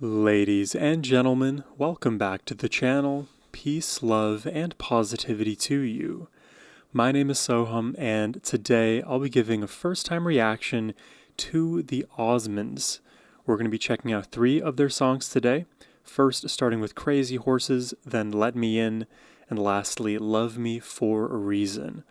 Ladies and gentlemen, welcome back to the channel. Peace, love, and positivity to you. My name is Sohum, and today I'll be giving a first-time reaction to the Osmonds. We're going to be checking out 3 of their songs today. First, starting with Crazy Horses, then Let Me In, and lastly, Love Me for a Reason.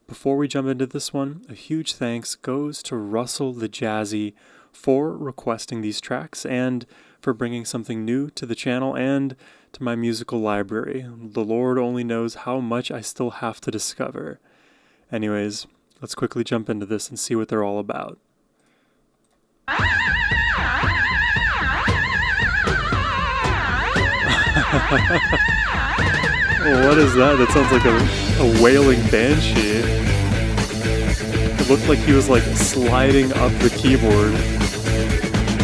Before we jump into this one, a huge thanks goes to Russell the Jazzy for requesting these tracks and for bringing something new to the channel and to my musical library. The Lord only knows how much I still have to discover. Anyways, let's quickly jump into this and see what they're all about. What is that? That sounds like a wailing banshee. It looked like he was like sliding up the keyboard,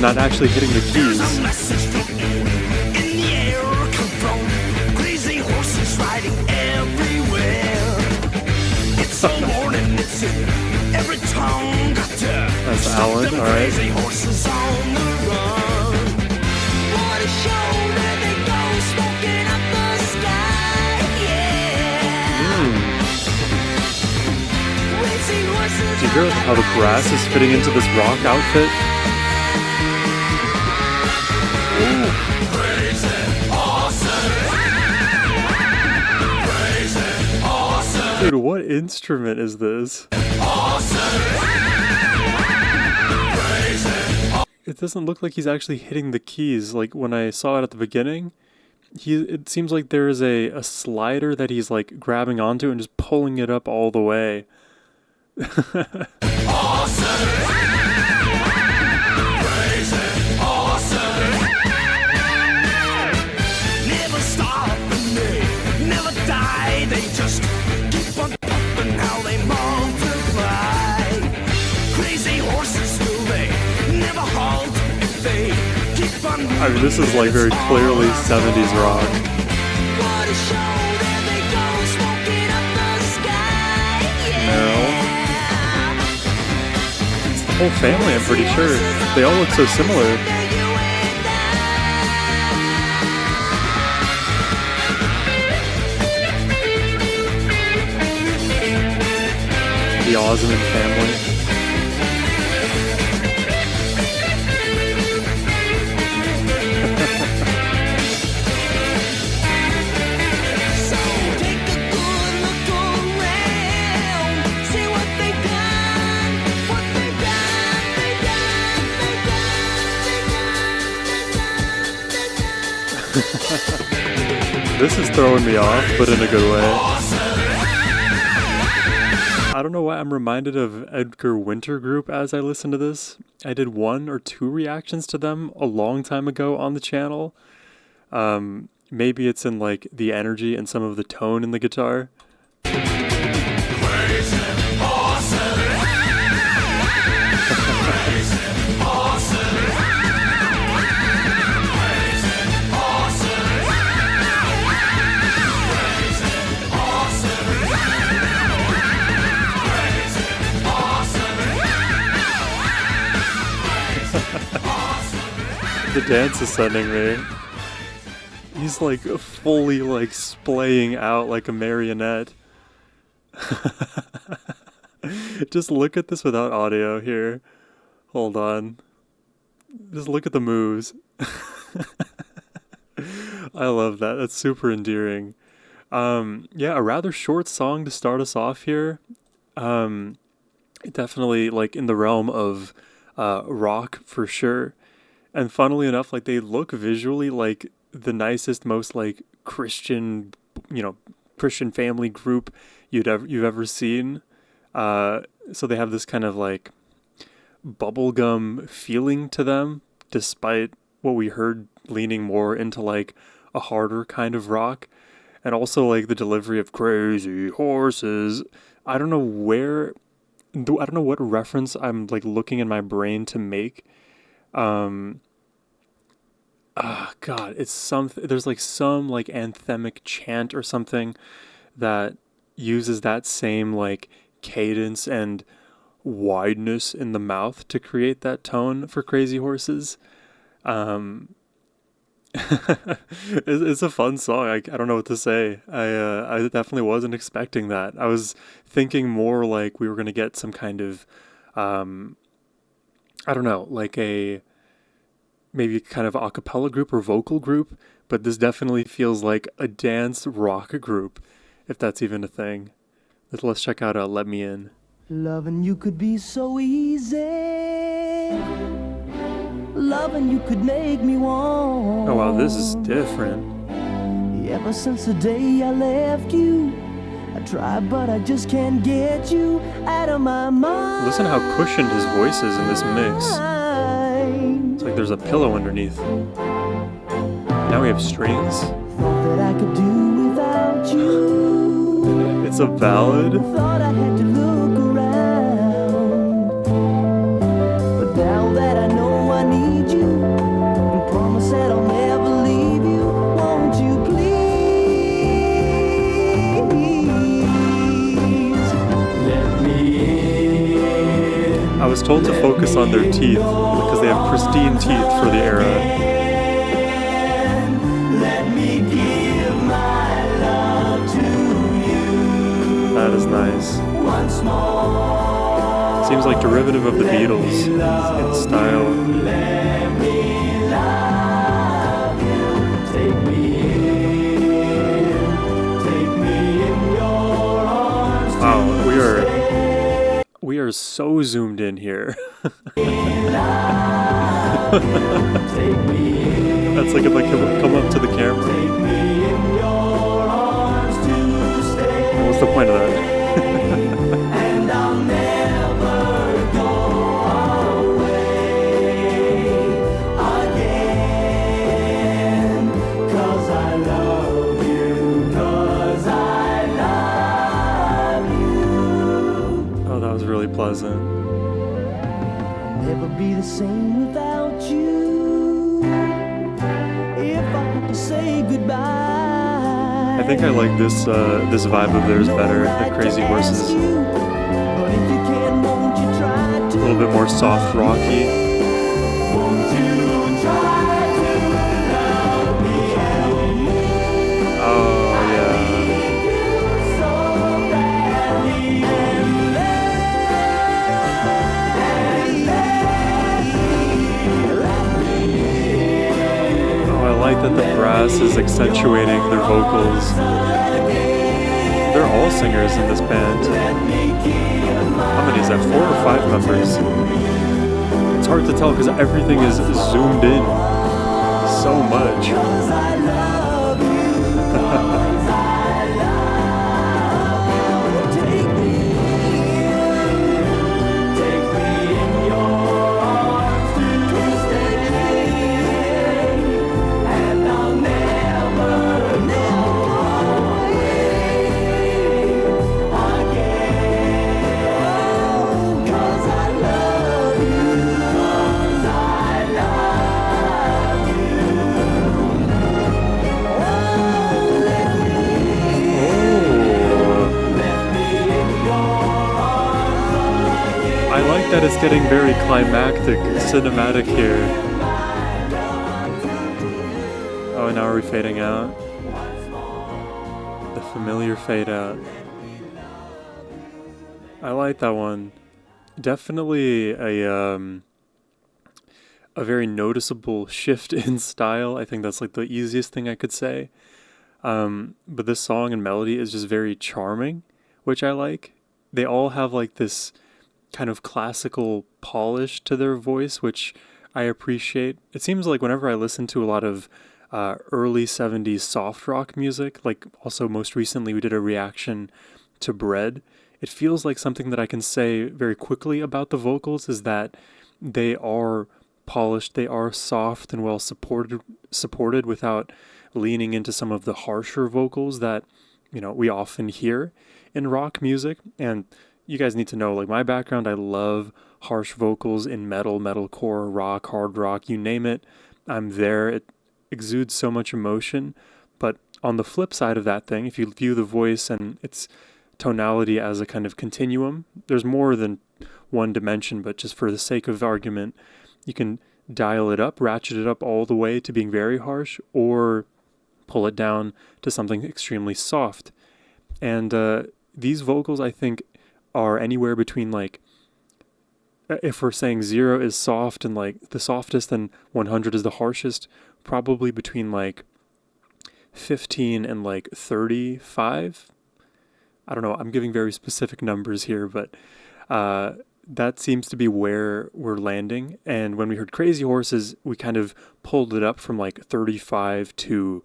not actually hitting the keys. That's Alan, alright. Do you hear how the grass is fitting into this rock outfit? Dude, what instrument is this? It doesn't look like he's actually hitting the keys. Like when I saw it at the beginning, it seems like there is a slider that he's like grabbing onto and just pulling it up all the way. Never stop and they never die. They just keep on pumping how they multiply. Crazy horses, will they never halt if they keep on moving. I mean, this is like very clearly 70s rock. What a show, there they go, smoking up the sky. Yeah. Whole family, I'm pretty sure. They all look so similar. The Osmond family. This is throwing me off, but in a good way. I don't know why I'm reminded of Edgar Winter Group as I listen to this. I did 1 or 2 reactions to them a long time ago on the channel. Maybe it's in like the energy and some of the tone in the guitar. The dance is sending me. He's like fully like splaying out like a marionette. Just look at this without audio here. Hold on. Just look at the moves. I love that. That's super endearing. Yeah, a rather short song to start us off here. Definitely like in the realm of rock for sure. And funnily enough, like they look visually like the nicest, most like Christian, Christian family group you've ever seen. So they have this kind of like bubblegum feeling to them, despite what we heard leaning more into like a harder kind of rock. And also like the delivery of crazy horses. I don't know what reference I'm like looking in my brain to make. God, it's something, there's like some like anthemic chant or something that uses that same like cadence and wideness in the mouth to create that tone for Crazy Horses. It's a fun song. I don't know what to say. I definitely wasn't expecting that. I was thinking more like we were gonna get some kind of um, I don't know, like a maybe kind of a cappella group or vocal group, but this definitely feels like a dance rock group, if that's even a thing. Let's check out Let Me In. Loving you could be so easy. Loving you could make me want. Oh wow, this is different. Ever since the day I left you, I tried, but I just can't get you out of my mind. Listen how cushioned his voice is in this mix. It's like there's a pillow underneath. Now we have strings. Thought that I could do without you. It's a ballad. Thought I had to look around. But now that I know I need you, and promise that I'll never leave you, won't you please let me in? I was told to focus on their teeth because they have pristine teeth for the era. That is nice. Once more, seems like derivative of the Beatles in style. let me love you. Take me in your arms. Wow, we are so zoomed in here. That's like if I come up to the camera. What's the point of that? And I'll never go away again, 'cause I love you, 'cause I love you. Oh, that was really pleasant. I'll never be the same without you. If I have to say goodbye, I think I like this vibe of theirs better than Crazy Horses. A little bit more soft rocky. Oh yeah. Oh, I like that the brass is accentuating their vocals. They're all singers in this band. How many is that? 4 or 5 members? It's hard to tell because everything is zoomed in so much. That it's getting very climactic, cinematic here. Oh, and now are we fading out? The familiar fade out. I like that one. Definitely a very noticeable shift in style. I think that's like the easiest thing I could say. But this song and melody is just very charming, which I like. They all have like this kind of classical polish to their voice, which I appreciate. It seems like whenever I listen to a lot of early 70s soft rock music, like also most recently we did a reaction to Bread, it feels like something that I can say very quickly about the vocals is that they are polished, they are soft and well supported without leaning into some of the harsher vocals that, you know, we often hear in rock music. And you guys need to know, like, my background, I love harsh vocals in metalcore, rock, hard rock, you name it, I'm there. It exudes so much emotion. But on the flip side of that thing, if you view the voice and its tonality as a kind of continuum, there's more than one dimension, but just for the sake of argument, you can dial it up, ratchet it up all the way to being very harsh, or pull it down to something extremely soft. And these vocals, I think, are anywhere between like, if we're saying 0 is soft and like the softest and 100 is the harshest, probably between like 15 and like 35. I don't know, I'm giving very specific numbers here, but that seems to be where we're landing. And when we heard Crazy Horses, we kind of pulled it up from like 35 to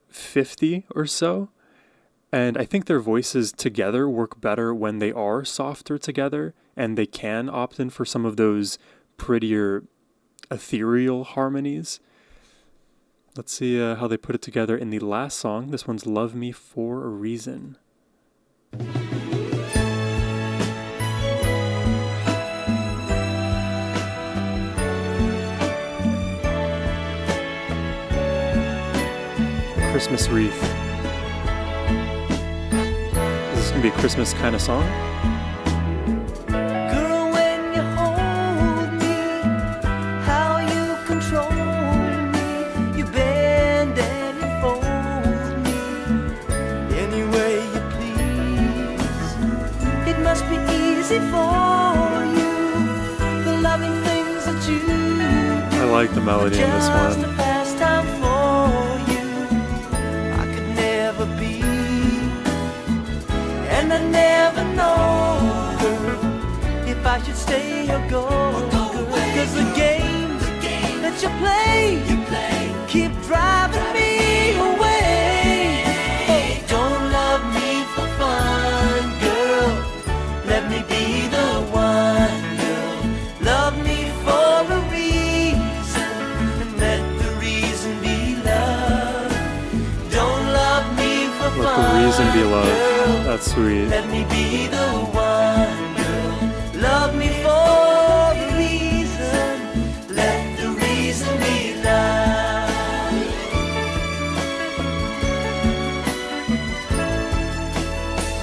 50 or so. And I think their voices together work better when they are softer together, and they can opt in for some of those prettier ethereal harmonies. Let's see how they put it together in the last song. This one's Love Me For a Reason. Christmas Wreath. Is this going to be a Christmas kind of song? Girl, when you hold me, how you control me, you bend and you fold me any way you please. It must be easy for you, the loving things that you do. I like the melody in this Just one. a pastime for you, I could never be. And I never know, girl, if I should stay or go, girl. 'Cause the games that you play keep driving me away. Oh, don't love me for fun, girl. Let me be the one, girl. Love me for a reason, and let the reason be love. Don't love me for fun. Let the reason be love. That's sweet. Let me be the one, girl. Love me for a reason. Let the reason be love.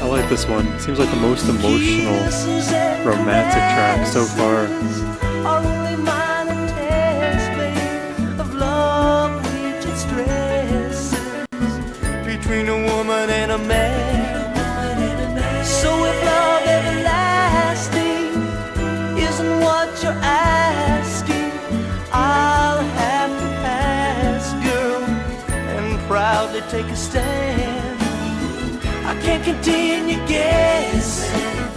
I like this one. Seems like the most emotional romantic track so far. Are only minor tests, babe, of love which it stresses between a woman and a man. So if love everlasting isn't what you're asking, I'll have to pass, girl, and proudly take a stand. I can't continue guessing,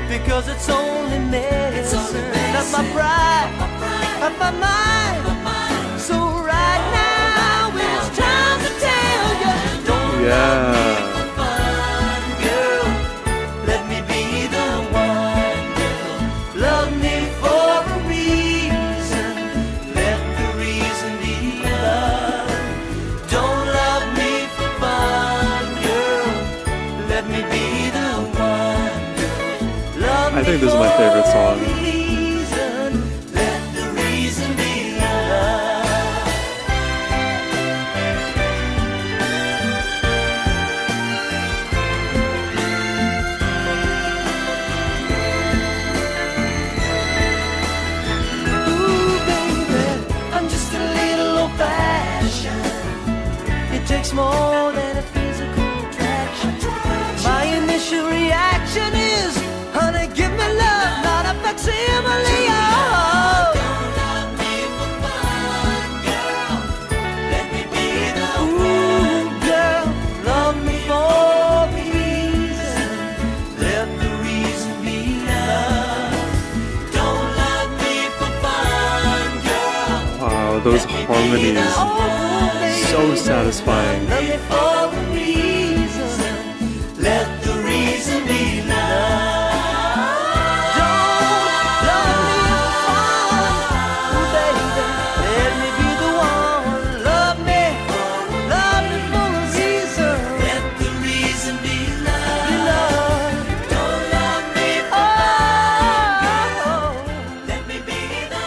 because it's only medicine. That's my pride, that's my mind. So right now it's time to tell you, don't love me for fun, girl. Let me be the one, girl. Love me for a reason. Let the reason be love. Don't love me for fun, girl. Let me be the one, girl. Love I think this is my favorite song. reason. Let the reason be love. Ooh, baby, I'm just a little old-fashioned. It takes more than a physical attraction. My initial reaction is, honey, give me love, not a facsimile. Oh. Don't love me for fun, girl. Let me be the one, girl. Love me for a reason. Let the reason be love. Don't love me for fun, girl. Wow, those harmonies. Oh, baby. So satisfying. Love me for a reason. Let the reason be love. Don't love me for fun, baby. Let me be the one. Love me for a reason. Let the reason be love. Don't love me for fun, girl. Let me be the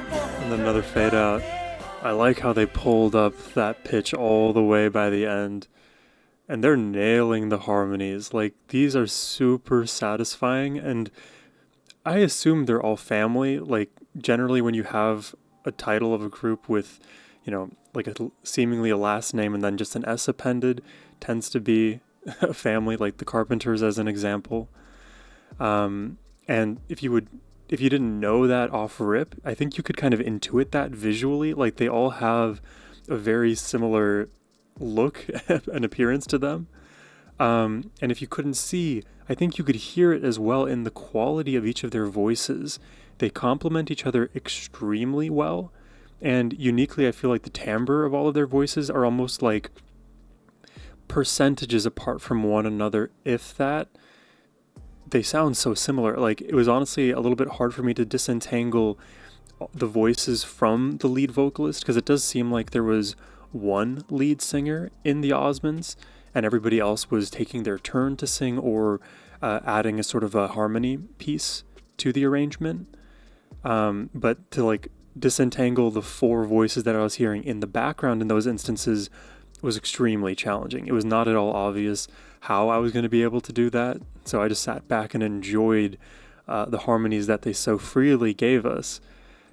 one. And then another fade out. I like how they pulled up that pitch all the way by the end. And they're nailing the harmonies. Like, these are super satisfying. And I assume they're all family. Like, generally when you have a title of a group with, like seemingly a last name and then just an S appended, tends to be a family, like the Carpenters as an example. And if you didn't know that off rip, I think you could kind of intuit that visually. Like they all have a very similar look and appearance to them. And if you couldn't see, I think you could hear it as well in the quality of each of their voices. They complement each other extremely well. And uniquely, I feel like the timbre of all of their voices are almost like percentages apart from one another, if that. They sound so similar. Like, it was honestly a little bit hard for me to disentangle the voices from the lead vocalist, because it does seem like there was one lead singer in the Osmonds, and everybody else was taking their turn to sing or adding a sort of a harmony piece to the arrangement. But to like disentangle the four voices that I was hearing in the background in those instances was extremely challenging. It was not at all obvious how I was going to be able to do that, so I just sat back and enjoyed the harmonies that they so freely gave us.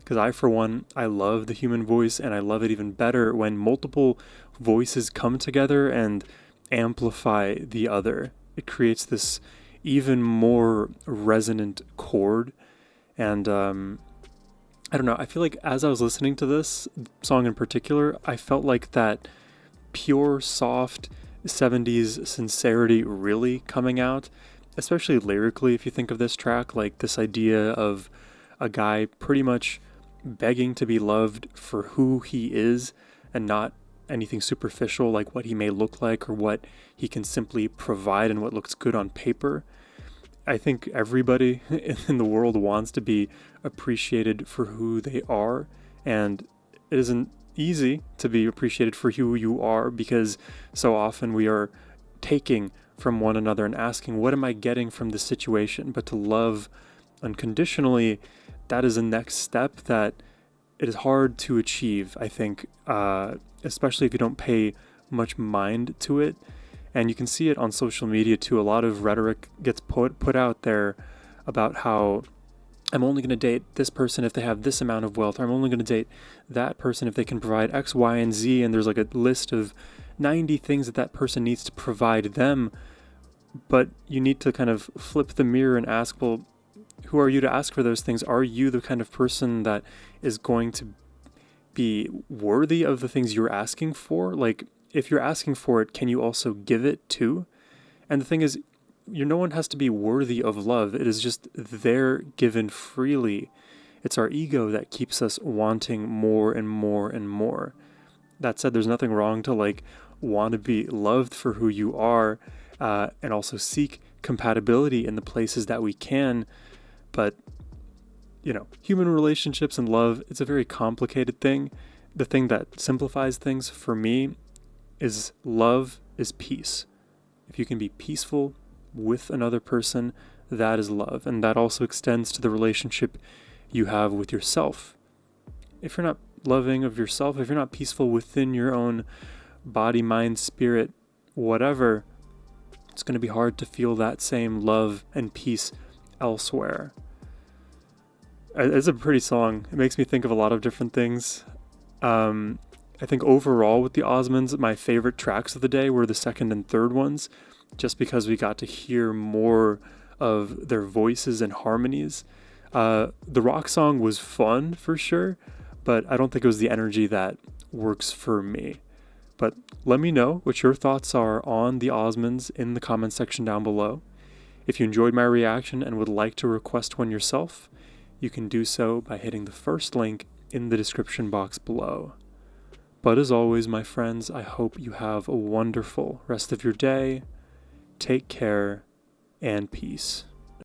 Because I, for one, I love the human voice, and I love it even better when multiple voices come together and amplify the other. It creates this even more resonant chord, and I don't know, I feel like as I was listening to this song in particular, I felt like that pure, soft 70s sincerity really coming out, especially lyrically. If you think of this track, like this idea of a guy pretty much begging to be loved for who he is and not anything superficial like what he may look like or what he can simply provide and what looks good on paper. I think everybody in the world wants to be appreciated for who they are, and it isn't easy to be appreciated for who you are, because so often we are taking from one another and asking, what am I getting from this situation? But to love unconditionally, that is a next step that it is hard to achieve, I think, especially if you don't pay much mind to it. And you can see it on social media too. A lot of rhetoric gets put out there about how I'm only going to date this person if they have this amount of wealth, or I'm only going to date that person if they can provide X, Y, and Z. And there's like a list of 90 things that person needs to provide them. But you need to kind of flip the mirror and ask, well, who are you to ask for those things? Are you the kind of person that is going to be worthy of the things you're asking for? Like, if you're asking for it, can you also give it too? And the thing is, no one has to be worthy of love. It is just there, given freely. It's our ego that keeps us wanting more and more and more. That said, there's nothing wrong to like want to be loved for who you are, and also seek compatibility in the places that we can. But, human relationships and love, it's a very complicated thing. The thing that simplifies things for me is love is peace. If you can be peaceful with another person, that is love. And that also extends to the relationship you have with yourself. If you're not loving of yourself, if you're not peaceful within your own body, mind, spirit, whatever, it's going to be hard to feel that same love and peace elsewhere. It's a pretty song. It makes me think of a lot of different things. I think overall with the Osmonds, my favorite tracks of the day were the second and third ones, just because we got to hear more of their voices and harmonies. The rock song was fun for sure, but I don't think it was the energy that works for me. But let me know what your thoughts are on the Osmonds in the comment section down below. If you enjoyed my reaction and would like to request one yourself, you can do so by hitting the first link in the description box below. But as always, my friends, I hope you have a wonderful rest of your day. Take care and peace.